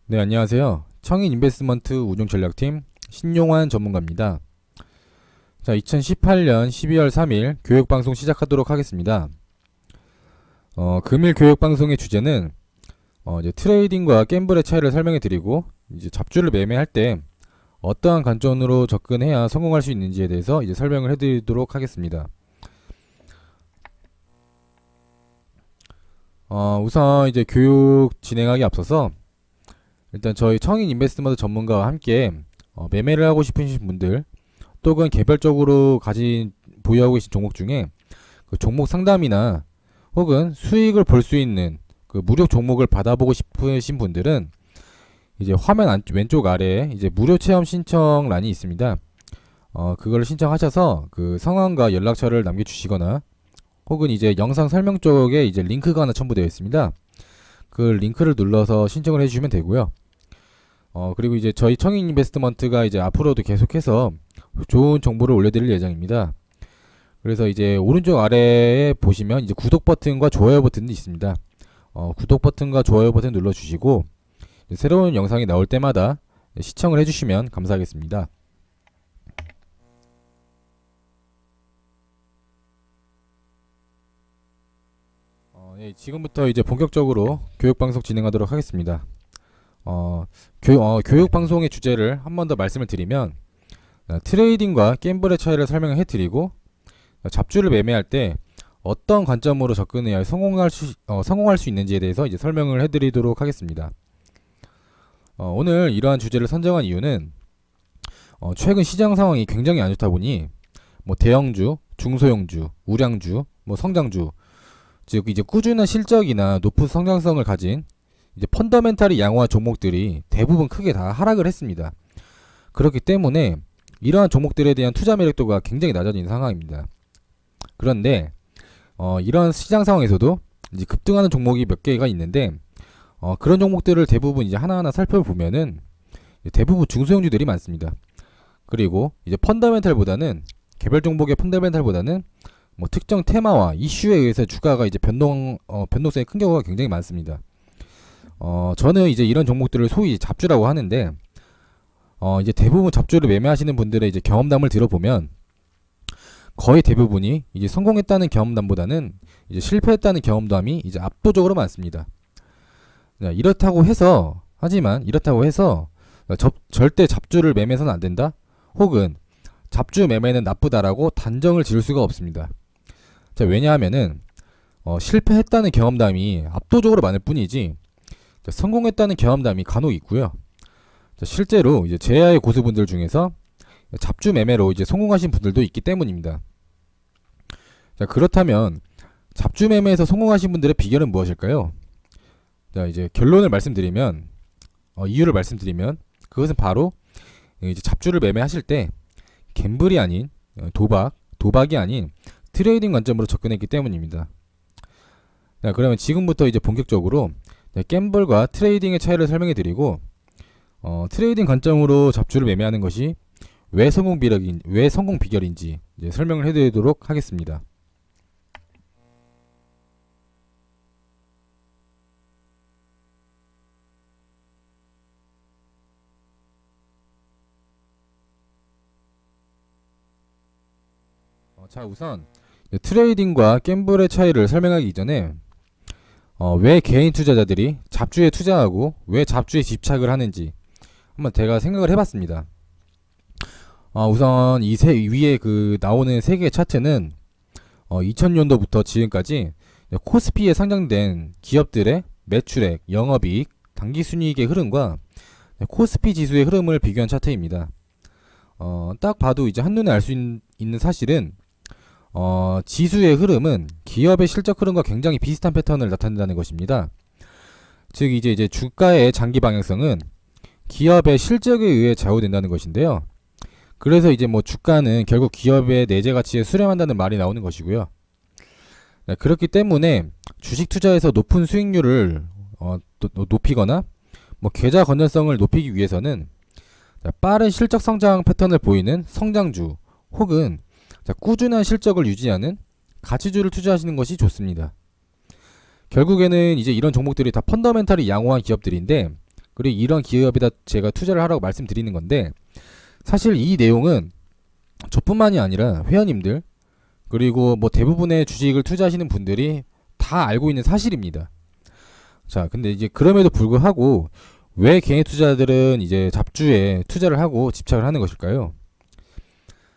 네, 안녕하세요. 청인 인베스트먼트 운용 전략팀 신용환 전문가입니다. 자, 2018년 12월 3일 교육방송 시작하도록 하겠습니다. 금일 교육방송의 주제는 이제 트레이딩과 갬블의 차이를 설명해 드리고, 이제 잡주를 매매할 때 어떠한 관점으로 접근해야 성공할 수 있는지에 대해서 이제 설명을 해 드리도록 하겠습니다. 우선 이제 교육 진행하기 앞서서 일단 저희 청인 인베스트먼트 전문가와 함께 매매를 하고 싶으신 분들, 또는 개별적으로 보유하고 계신 종목 중에 그 종목 상담이나 혹은 수익을 볼 수 있는 그 무료 종목을 받아보고 싶으신 분들은 이제 화면 왼쪽 아래에 이제 무료 체험 신청란이 있습니다. 그걸 신청하셔서 그 성함과 연락처를 남겨주시거나, 혹은 이제 영상 설명 쪽에 이제 링크가 하나 첨부되어 있습니다. 그 링크를 눌러서 신청을 해주시면 되고요. 그리고 이제 저희 청인 인베스트먼트가 이제 앞으로도 계속해서 좋은 정보를 올려드릴 예정입니다. 그래서 이제 오른쪽 아래에 보시면 이제 구독 버튼과 좋아요 버튼이 있습니다. 구독 버튼과 좋아요 버튼 눌러주시고, 새로운 영상이 나올 때마다 시청을 해주시면 감사하겠습니다. 예, 지금부터 이제 본격적으로 교육방송 진행하도록 하겠습니다. 교육방송의 주제를 한 번 더 말씀을 드리면, 트레이딩과 갬블의 차이를 설명해 드리고, 잡주를 매매할 때 어떤 관점으로 접근해야 성공할 수 있는지에 대해서 이제 설명을 해 드리도록 하겠습니다. 오늘 이러한 주제를 선정한 이유는 최근 시장 상황이 굉장히 안 좋다 보니 대형주, 중소형주, 우량주, 성장주, 즉 이제 꾸준한 실적이나 높은 성장성을 가진 이제 펀더멘탈이 양호한 종목들이 대부분 크게 다 하락을 했습니다. 그렇기 때문에 이러한 종목들에 대한 투자 매력도가 굉장히 낮아진 상황입니다. 그런데 이런 시장 상황에서도 이제 급등하는 종목이 몇 개가 있는데, 그런 종목들을 대부분 이제 하나하나 살펴보면은 대부분 중소형주들이 많습니다. 그리고 이제 개별 종목의 펀더멘탈보다는 특정 테마와 이슈에 의해서 주가가 이제 변동성이 큰 경우가 굉장히 많습니다. 저는 이제 이런 종목들을 소위 잡주라고 하는데, 이제 대부분 잡주를 매매하시는 분들의 이제 경험담을 들어보면 거의 대부분이 이제 성공했다는 경험담보다는 이제 실패했다는 경험담이 이제 압도적으로 많습니다. 하지만 이렇다고 해서 절대 잡주를 매매해서는 안 된다, 혹은 잡주 매매는 나쁘다라고 단정을 지을 수가 없습니다. 왜냐하면은 실패했다는 경험담이 압도적으로 많을 뿐이지 성공했다는 경험담이 간혹 있고요. 실제로 이제 제야의 고수분들 중에서 잡주 매매로 이제 성공하신 분들도 있기 때문입니다. 그렇다면 잡주 매매에서 성공하신 분들의 비결은 무엇일까요? 이제 이유를 말씀드리면 그것은 바로 이제 잡주를 매매하실 때 갬블이 아닌 도박이 아닌 트레이딩 관점으로 접근했기 때문입니다. 그러면 지금부터 이제 본격적으로 갬블과 트레이딩의 차이를 설명해 드리고, 트레이딩 관점으로 잡주를 매매하는 것이 왜 성공 비결인지 이제 설명을 해 드리도록 하겠습니다. 우선 트레이딩과 갬블의 차이를 설명하기 이전에 왜 개인 투자자들이 잡주에 투자하고 왜 잡주에 집착을 하는지 한번 제가 생각을 해봤습니다. 우선 위에 나오는 세 개의 차트는 2000년도부터 지금까지 코스피에 상장된 기업들의 매출액, 영업이익, 당기순이익의 흐름과 코스피 지수의 흐름을 비교한 차트입니다. 딱 봐도 이제 한눈에 알 수 있는 사실은 지수의 흐름은 기업의 실적 흐름과 굉장히 비슷한 패턴을 나타낸다는 것입니다. 즉 이제 주가의 장기 방향성은 기업의 실적에 의해 좌우된다는 것인데요. 그래서 이제 주가는 결국 기업의 내재 가치에 수렴한다는 말이 나오는 것이고요. 그렇기 때문에 주식 투자에서 높은 수익률을 높이거나 계좌 건전성을 높이기 위해서는 빠른 실적 성장 패턴을 보이는 성장주, 혹은 꾸준한 실적을 유지하는 가치주를 투자하시는 것이 좋습니다. 결국에는 이제 이런 종목들이 다 펀더멘탈이 양호한 기업들인데, 그리고 이런 기업에다 제가 투자를 하라고 말씀드리는 건데, 사실 이 내용은 저뿐만이 아니라 회원님들 그리고 뭐 대부분의 주식을 투자하시는 분들이 다 알고 있는 사실입니다. 자, 근데 이제 그럼에도 불구하고 왜 개인 투자자들은 이제 잡주에 투자를 하고 집착을 하는 것일까요?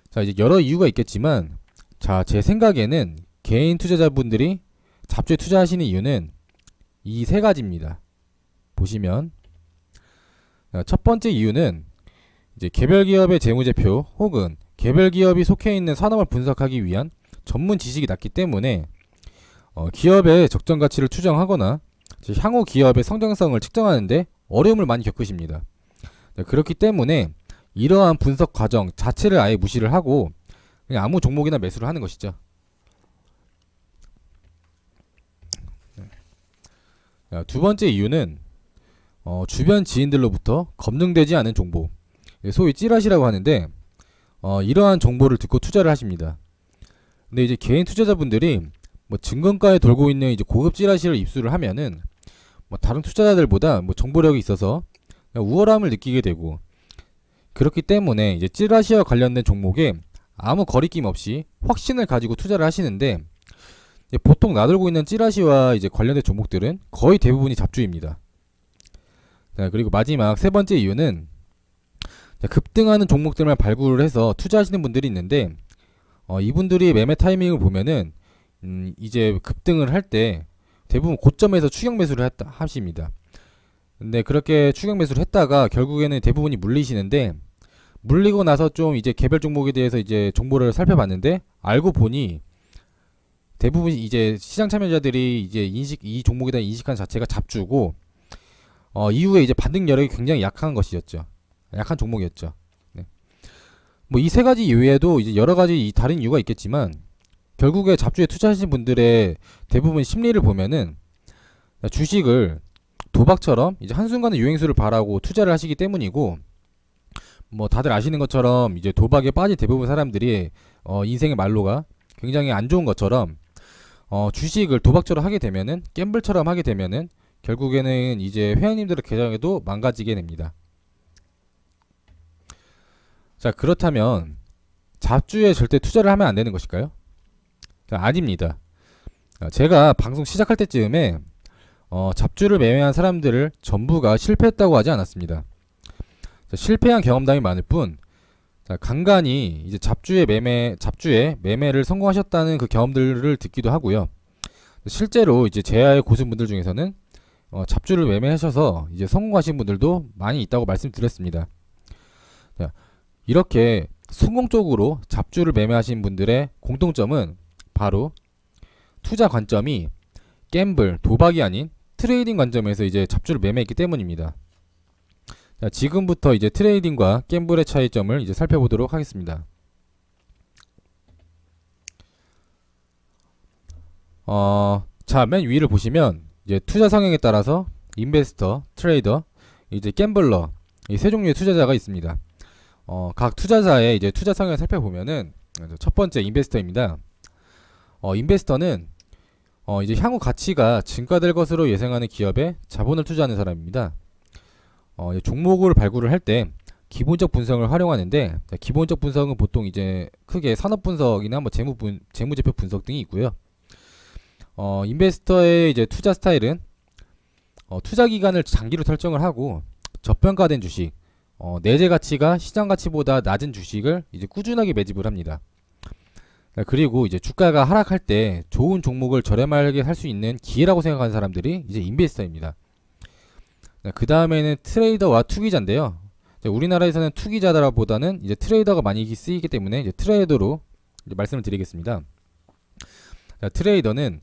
자, 이제 여러 이유가 있겠지만, 자, 제 생각에는 개인 투자자분들이 잡주에 투자하시는 이유는 이 세 가지입니다. 보시면, 첫 번째 이유는 이제 개별 기업의 재무제표 혹은 개별 기업이 속해 있는 산업을 분석하기 위한 전문 지식이 낮기 때문에 기업의 적정 가치를 추정하거나 향후 기업의 성장성을 측정하는데 어려움을 많이 겪으십니다. 그렇기 때문에 이러한 분석 과정 자체를 아예 무시를 하고 그냥 아무 종목이나 매수를 하는 것이죠. 두 번째 이유는 주변 지인들로부터 검증되지 않은 정보, 소위 찌라시라고 하는데, 이러한 정보를 듣고 투자를 하십니다. 근데 이제 개인 투자자분들이 뭐 증권가에 돌고 있는 이제 고급 찌라시를 입수를 하면은 뭐 다른 투자자들보다 뭐 정보력이 있어서 우월함을 느끼게 되고, 그렇기 때문에 이제 찌라시와 관련된 종목에 아무 거리낌 없이 확신을 가지고 투자를 하시는데, 보통 나돌고 있는 찌라시와 이제 관련된 종목들은 거의 대부분이 잡주입니다. 자, 그리고 마지막 세 번째 이유는 급등하는 종목들만 발굴을 해서 투자하시는 분들이 있는데, 이분들이 매매 타이밍을 보면은 이제 급등을 할 때 대부분 고점에서 추격 매수를 하십니다. 근데 그렇게 추격 매수를 했다가 결국에는 대부분이 물리시는데, 물리고 나서 좀 이제 개별 종목에 대해서 이제 정보를 살펴봤는데 알고 보니 대부분 이제 시장 참여자들이 이제 이 종목에 대한 인식한 자체가 잡주고, 이후에 이제 반등 여력이 굉장히 약한 것이었죠. 약한 종목이었죠. 네. 뭐 이 세 가지 이외에도 이제 여러 가지 다른 이유가 있겠지만, 결국에 잡주에 투자하신 분들의 대부분 심리를 보면은 주식을 도박처럼 이제 한순간에 유행수를 바라고 투자를 하시기 때문이고, 뭐 다들 아시는 것처럼 이제 도박에 빠진 대부분 사람들이 인생의 말로가 굉장히 안 좋은 것처럼, 주식을 도박처럼 하게 되면은, 갬블처럼 하게 되면은 결국에는 이제 회원님들의 계정에도 망가지게 됩니다. 자, 그렇다면 잡주에 절대 투자를 하면 안 되는 것일까요? 자, 아닙니다. 제가 방송 시작할 때쯤에 잡주를 매매한 사람들을 전부가 실패했다고 하지 않았습니다. 자, 실패한 경험담이 많을 뿐, 자, 간간히 이제 잡주의 매매를 성공하셨다는 그 경험들을 듣기도 하고요. 실제로 이제 제야의 고수분들 중에서는 잡주를 매매하셔서 이제 성공하신 분들도 많이 있다고 말씀드렸습니다. 자, 이렇게 성공적으로 잡주를 매매하신 분들의 공통점은 바로 투자 관점이 갬블, 도박이 아닌 트레이딩 관점에서 이제 잡주를 매매했기 때문입니다. 자, 지금부터 이제 트레이딩과 갬블의 차이점을 이제 살펴보도록 하겠습니다. 자, 맨 위를 보시면 이제 투자 성향에 따라서 인베스터, 트레이더, 이제 갬블러, 이 세 종류의 투자자가 있습니다. 각 투자자의 이제 투자 성향을 살펴보면은, 첫 번째 인베스터입니다. 인베스터는 이제 향후 가치가 증가될 것으로 예상하는 기업에 자본을 투자하는 사람입니다. 종목을 발굴을 할 때 기본적 분석을 활용하는데, 기본적 분석은 보통 이제 크게 산업 분석이나 뭐 재무제표 분석 등이 있고요. 인베스터의 이제 투자 스타일은 투자 기간을 장기로 설정을 하고, 저평가된 주식, 내재 가치가 시장 가치보다 낮은 주식을 이제 꾸준하게 매집을 합니다. 그리고 이제 주가가 하락할 때 좋은 종목을 저렴하게 살 수 있는 기회라고 생각하는 사람들이 이제 인베스터입니다. 그 다음에는 트레이더와 투기자인데요. 우리나라에서는 투기자보다는 이제 트레이더가 많이 쓰이기 때문에 이제 트레이더로 이제 말씀을 드리겠습니다. 트레이더는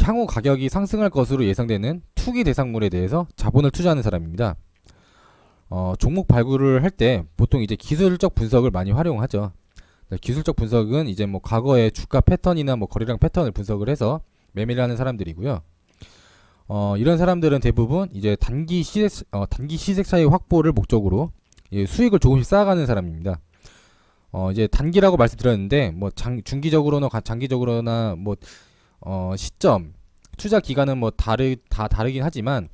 향후 가격이 상승할 것으로 예상되는 투기 대상물에 대해서 자본을 투자하는 사람입니다. 종목 발굴을 할 때 보통 이제 기술적 분석을 많이 활용하죠. 기술적 분석은 이제 뭐 과거의 주가 패턴이나 뭐 거래량 패턴을 분석을 해서 매매를 하는 사람들이고요. 이런 사람들은 대부분 이제 단기 시세 차이 확보를 목적으로 수익을 조금씩 쌓아가는 사람입니다. 이제 단기라고 말씀드렸는데, 뭐 중기적으로나 장기적으로나 뭐 시점, 투자 기간은 뭐 다 다르긴 하지만,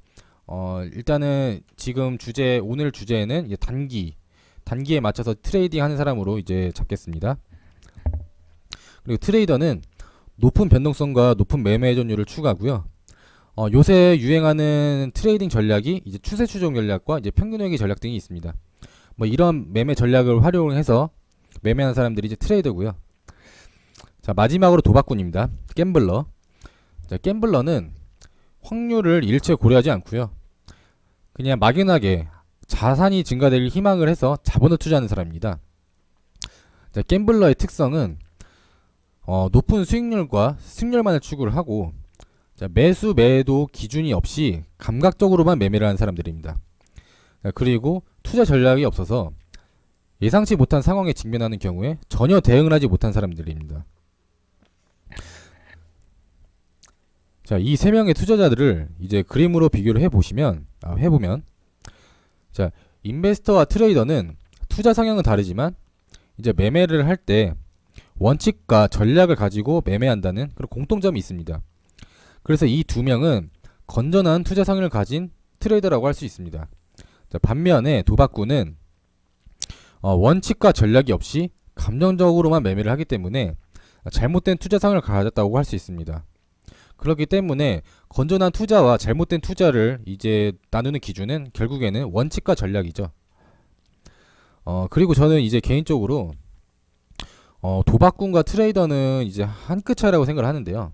일단은 지금 오늘 주제는 이제 단기에 맞춰서 트레이딩 하는 사람으로 이제 잡겠습니다. 그리고 트레이더는 높은 변동성과 높은 매매 회전율을 추구하고요. 요새 유행하는 트레이딩 전략이 이제 추세 추종 전략과 이제 평균 회귀 전략 등이 있습니다. 뭐 이런 매매 전략을 활용해서 매매하는 사람들이 이제 트레이더고요. 자, 마지막으로 도박꾼입니다. 갬블러. 자, 갬블러는 확률을 일체 고려하지 않고요. 그냥 막연하게 자산이 증가될 희망을 해서 자본을 투자하는 사람입니다. 자, 갬블러의 특성은 높은 수익률과 승률만을 추구를 하고, 자, 매수 매도 기준이 없이 감각적으로만 매매를 하는 사람들입니다. 자, 그리고 투자 전략이 없어서 예상치 못한 상황에 직면하는 경우에 전혀 대응을 하지 못한 사람들입니다. 자, 이 세 명의 투자자들을 이제 그림으로 비교를 해보면, 자, 인베스터와 트레이더는 투자 성향은 다르지만 이제 매매를 할 때 원칙과 전략을 가지고 매매한다는 그런 공통점이 있습니다. 그래서 이 두 명은 건전한 투자 성향을 가진 트레이더라고 할 수 있습니다. 자, 반면에 도박꾼은 원칙과 전략이 없이 감정적으로만 매매를 하기 때문에 잘못된 투자 성향을 가졌다고 할 수 있습니다. 그렇기 때문에 건전한 투자와 잘못된 투자를 이제 나누는 기준은 결국에는 원칙과 전략이죠. 그리고 저는 이제 개인적으로 도박꾼과 트레이더는 이제 한 끗 차이라고 생각을 하는데요.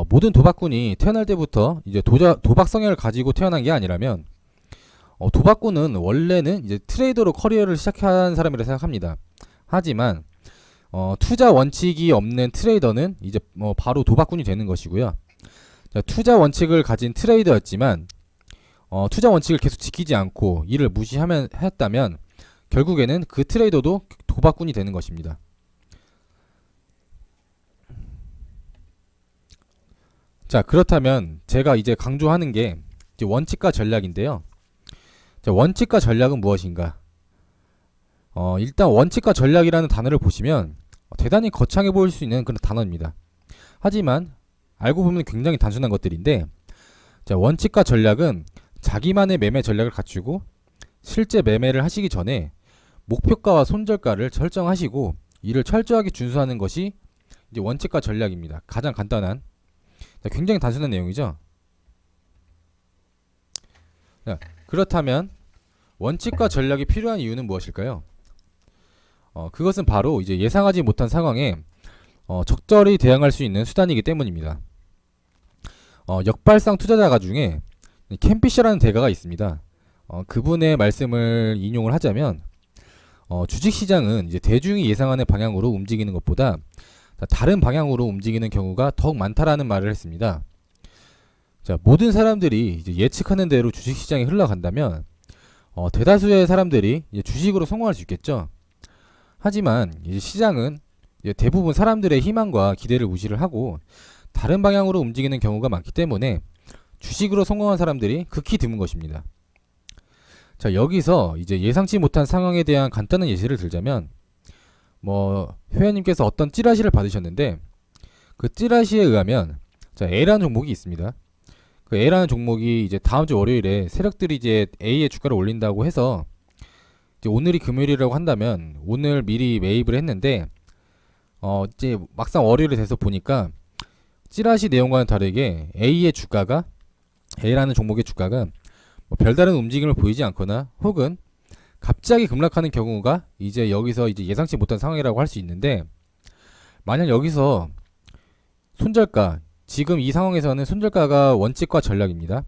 모든 도박꾼이 태어날 때부터 이제 도박 성향을 가지고 태어난 게 아니라면 도박꾼은 원래는 이제 트레이더로 커리어를 시작한 사람이라 생각합니다. 하지만 투자 원칙이 없는 트레이더는 이제 바로 도박꾼이 되는 것이고요. 자, 투자 원칙을 가진 트레이더였지만 투자 원칙을 계속 지키지 않고 이를 했다면 결국에는 그 트레이더도 도박꾼이 되는 것입니다. 자, 그렇다면 제가 이제 강조하는 게 이제 원칙과 전략인데요. 자, 원칙과 전략은 무엇인가? 일단 원칙과 전략이라는 단어를 보시면 대단히 거창해 보일 수 있는 그런 단어입니다. 하지만 알고 보면 굉장히 단순한 것들인데, 자, 원칙과 전략은 자기만의 매매 전략을 갖추고 실제 매매를 하시기 전에 목표가와 손절가를 설정하시고 이를 철저하게 준수하는 것이 이제 원칙과 전략입니다. 가장 간단한, 자, 굉장히 단순한 내용이죠. 자, 그렇다면 원칙과 전략이 필요한 이유는 무엇일까요? 그것은 바로 이제 예상하지 못한 상황에 적절히 대응할 수 있는 수단이기 때문입니다. 역발상 투자자가 중에 캠피셔라는 대가가 있습니다. 그분의 말씀을 인용을 하자면 주식시장은 이제 대중이 예상하는 방향으로 움직이는 것보다 다른 방향으로 움직이는 경우가 더욱 많다라는 말을 했습니다. 자, 모든 사람들이 이제 예측하는 대로 주식시장이 흘러간다면 대다수의 사람들이 이제 주식으로 성공할 수 있겠죠. 하지만 이제 시장은 이제 대부분 사람들의 희망과 기대를 무시를 하고 다른 방향으로 움직이는 경우가 많기 때문에 주식으로 성공한 사람들이 극히 드문 것입니다. 자, 여기서 이제 예상치 못한 상황에 대한 간단한 예시를 들자면, 회원님께서 어떤 찌라시를 받으셨는데 그 찌라시에 의하면, 자, A라는 종목이 있습니다. 그 A라는 종목이 이제 다음 주 월요일에 세력들이 이제 A의 주가를 올린다고 해서 이제 오늘이 금요일이라고 한다면 오늘 미리 매입을 했는데 이제 막상 월요일이 돼서 보니까 찌라시 내용과는 다르게 A라는 종목의 주가가 별다른 움직임을 보이지 않거나 혹은 갑자기 급락하는 경우가 이제 여기서 이제 예상치 못한 상황이라고 할 수 있는데, 만약 여기서 손절가, 지금 이 상황에서는 손절가가 원칙과 전략입니다.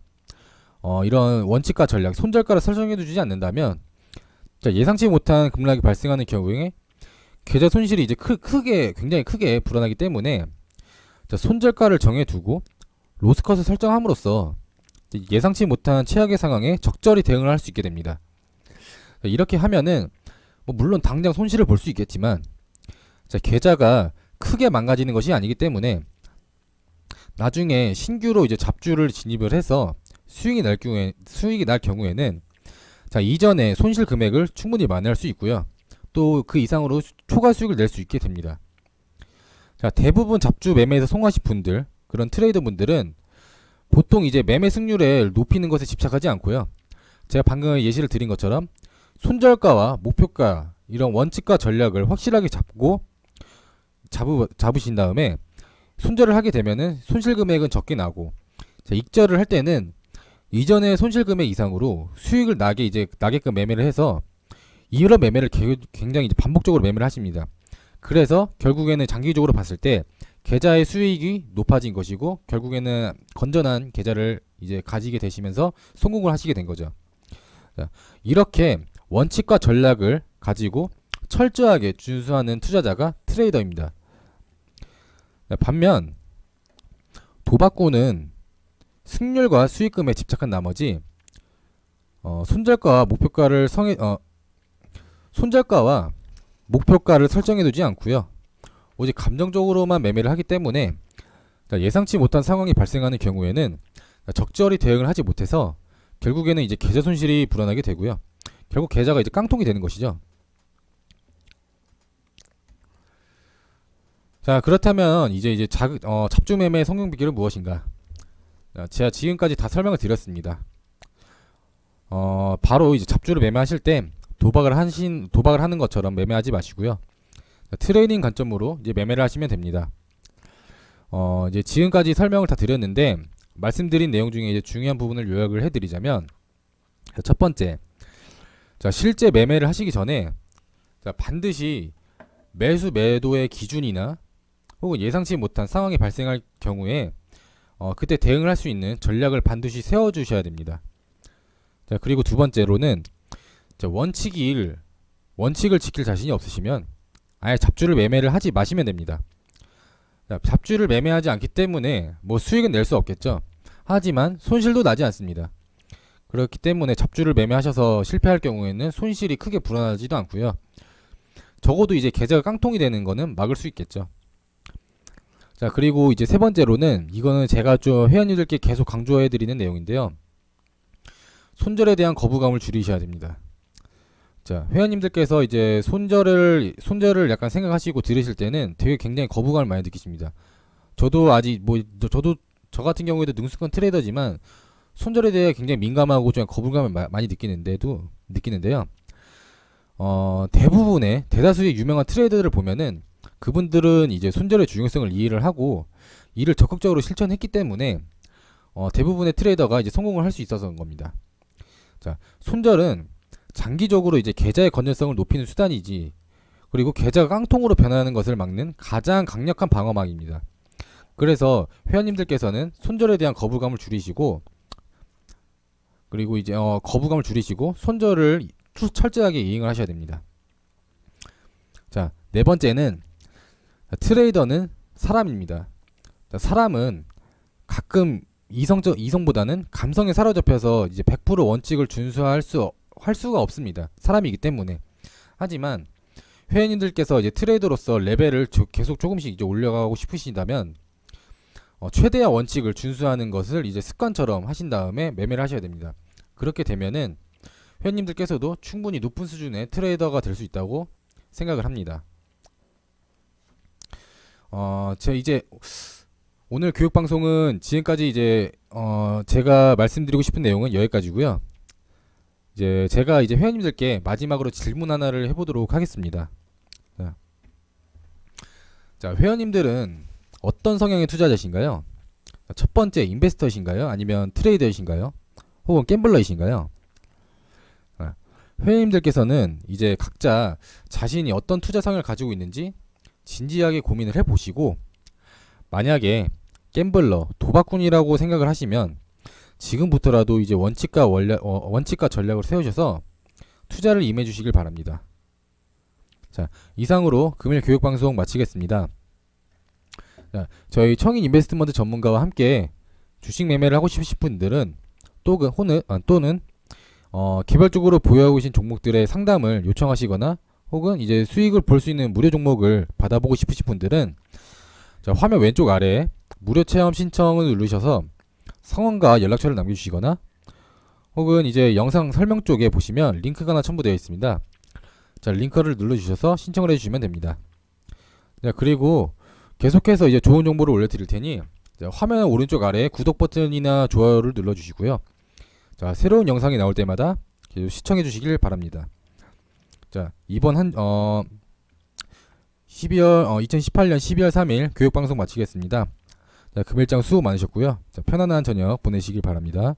이런 원칙과 전략, 손절가를 설정해 두지 않는다면, 자, 예상치 못한 급락이 발생하는 경우에 계좌 손실이 이제 굉장히 크게 불어나기 때문에, 자, 손절가를 정해두고 로스컷을 설정함으로써 예상치 못한 최악의 상황에 적절히 대응을 할 수 있게 됩니다. 이렇게 하면은 물론 당장 손실을 볼 수 있겠지만, 자, 계좌가 크게 망가지는 것이 아니기 때문에 나중에 신규로 이제 잡주를 진입을 해서 수익이 날 경우에는, 자, 이전에 손실 금액을 충분히 만회할 수 있고요. 또 그 이상으로 초과 수익을 낼 수 있게 됩니다. 자, 대부분 잡주 매매에서 성공하신 분들, 그런 트레이더 분들은 보통 이제 매매 승률을 높이는 것에 집착하지 않고요. 제가 방금 예시를 드린 것처럼 손절가와 목표가 이런 원칙과 전략을 확실하게 잡으신 다음에 손절을 하게 되면은 손실 금액은 적게 나고, 자, 익절을 할 때는 이전의 손실 금액 이상으로 수익을 나게끔 매매를 해서 이런 매매를 굉장히 이제 반복적으로 매매를 하십니다. 그래서 결국에는 장기적으로 봤을 때 계좌의 수익이 높아진 것이고, 결국에는 건전한 계좌를 이제 가지게 되시면서 성공을 하시게 된 거죠. 자, 이렇게 원칙과 전략을 가지고 철저하게 준수하는 투자자가 트레이더입니다. 반면 도박꾼은 승률과 수익금에 집착한 나머지 손절가와 목표가를 설정해두지 않고요. 오직 감정적으로만 매매를 하기 때문에 예상치 못한 상황이 발생하는 경우에는 적절히 대응을 하지 못해서 결국에는 이제 계좌 손실이 불어나게 되고요. 결국 계좌가 이제 깡통이 되는 것이죠. 자, 그렇다면 이제 잡주 매매의 성공 비결은 무엇인가? 제가 지금까지 다 설명을 드렸습니다. 바로 이제 잡주를 매매하실 때 도박을 하는 것처럼 매매하지 마시고요. 트레이딩 관점으로 이제 매매를 하시면 됩니다. 이제 지금까지 설명을 다 드렸는데, 말씀드린 내용 중에 이제 중요한 부분을 요약을 해드리자면, 첫 번째, 자, 실제 매매를 하시기 전에 반드시 매수 매도의 기준이나 혹은 예상치 못한 상황이 발생할 경우에 그때 대응을 할 수 있는 전략을 반드시 세워주셔야 됩니다. 자, 그리고 두 번째로는 원칙을 지킬 자신이 없으시면 아예 잡주를 매매를 하지 마시면 됩니다. 자, 잡주를 매매하지 않기 때문에 뭐 수익은 낼 수 없겠죠. 하지만 손실도 나지 않습니다. 그렇기 때문에 잡주를 매매하셔서 실패할 경우에는 손실이 크게 불어나지도 않고요. 적어도 이제 계좌가 깡통이 되는 거는 막을 수 있겠죠. 자, 그리고 이제 세 번째로는, 이거는 제가 좀 회원님들께 계속 강조해 드리는 내용인데요. 손절에 대한 거부감을 줄이셔야 됩니다. 자, 회원님들께서 이제 손절을 약간 생각하시고 들으실 때는 되게 굉장히 거부감을 많이 느끼십니다. 저도 저 같은 경우에도 능숙한 트레이더지만 손절에 대해 굉장히 민감하고 좀 거부감을 많이 느끼는데요. 대다수의 유명한 트레이더들을 보면은 그분들은 이제 손절의 중요성을 이해를 하고 이를 적극적으로 실천했기 때문에 대부분의 트레이더가 이제 성공을 할 수 있어서인 겁니다. 자, 손절은 장기적으로 이제 계좌의 건전성을 높이는 수단이지, 그리고 계좌가 깡통으로 변하는 것을 막는 가장 강력한 방어막입니다. 그래서 회원님들께서는 손절에 대한 거부감을 줄이시고, 손절을 철저하게 이행을 하셔야 됩니다. 자, 네 번째는 트레이더는 사람입니다. 자, 사람은 가끔 이성보다는 감성에 사로잡혀서 이제 100% 원칙을 준수할 수가 없습니다. 사람이기 때문에. 하지만 회원님들께서 이제 트레이더로서 레벨을 계속 조금씩 이제 올려가고 싶으신다면 최대한 원칙을 준수하는 것을 이제 습관처럼 하신 다음에 매매를 하셔야 됩니다. 그렇게 되면은 회원님들께서도 충분히 높은 수준의 트레이더가 될 수 있다고 생각을 합니다. 이제 오늘 교육 방송은 지금까지 이제 제가 말씀드리고 싶은 내용은 여기까지고요. 이제 제가 이제 회원님들께 마지막으로 질문 하나를 해보도록 하겠습니다. 자, 회원님들은 어떤 성향의 투자자신가요? 첫 번째 인베스터이신가요? 아니면 트레이더이신가요? 혹은 갬블러이신가요? 회원님들께서는 이제 각자 자신이 어떤 투자 성향을 가지고 있는지 진지하게 고민을 해보시고, 만약에 갬블러, 도박꾼이라고 생각을 하시면 지금부터라도 이제 원칙과 전략을 세우셔서 투자를 임해 주시길 바랍니다. 자, 이상으로 금일 교육 방송 마치겠습니다. 자, 저희 청인 인베스트먼트 전문가와 함께 주식 매매를 하고 싶으신 분들은 또는 개별적으로 보유하고 계신 종목들의 상담을 요청하시거나 혹은 이제 수익을 볼 수 있는 무료 종목을 받아보고 싶으신 분들은 자, 화면 왼쪽 아래에 무료 체험 신청을 누르셔서 성함과 연락처를 남겨주시거나 혹은 이제 영상 설명 쪽에 보시면 링크가 하나 첨부되어 있습니다. 자, 링크를 눌러주셔서 신청을 해주시면 됩니다. 자, 그리고 계속해서 이제 좋은 정보를 올려드릴 테니 자, 화면 오른쪽 아래 구독 버튼이나 좋아요를 눌러주시고요. 자, 새로운 영상이 나올 때마다 계속 시청해 주시길 바랍니다. 자, 이번 2018년 12월 3일 교육방송 마치겠습니다. 자, 금일장 수고 많으셨고요. 자, 편안한 저녁 보내시길 바랍니다.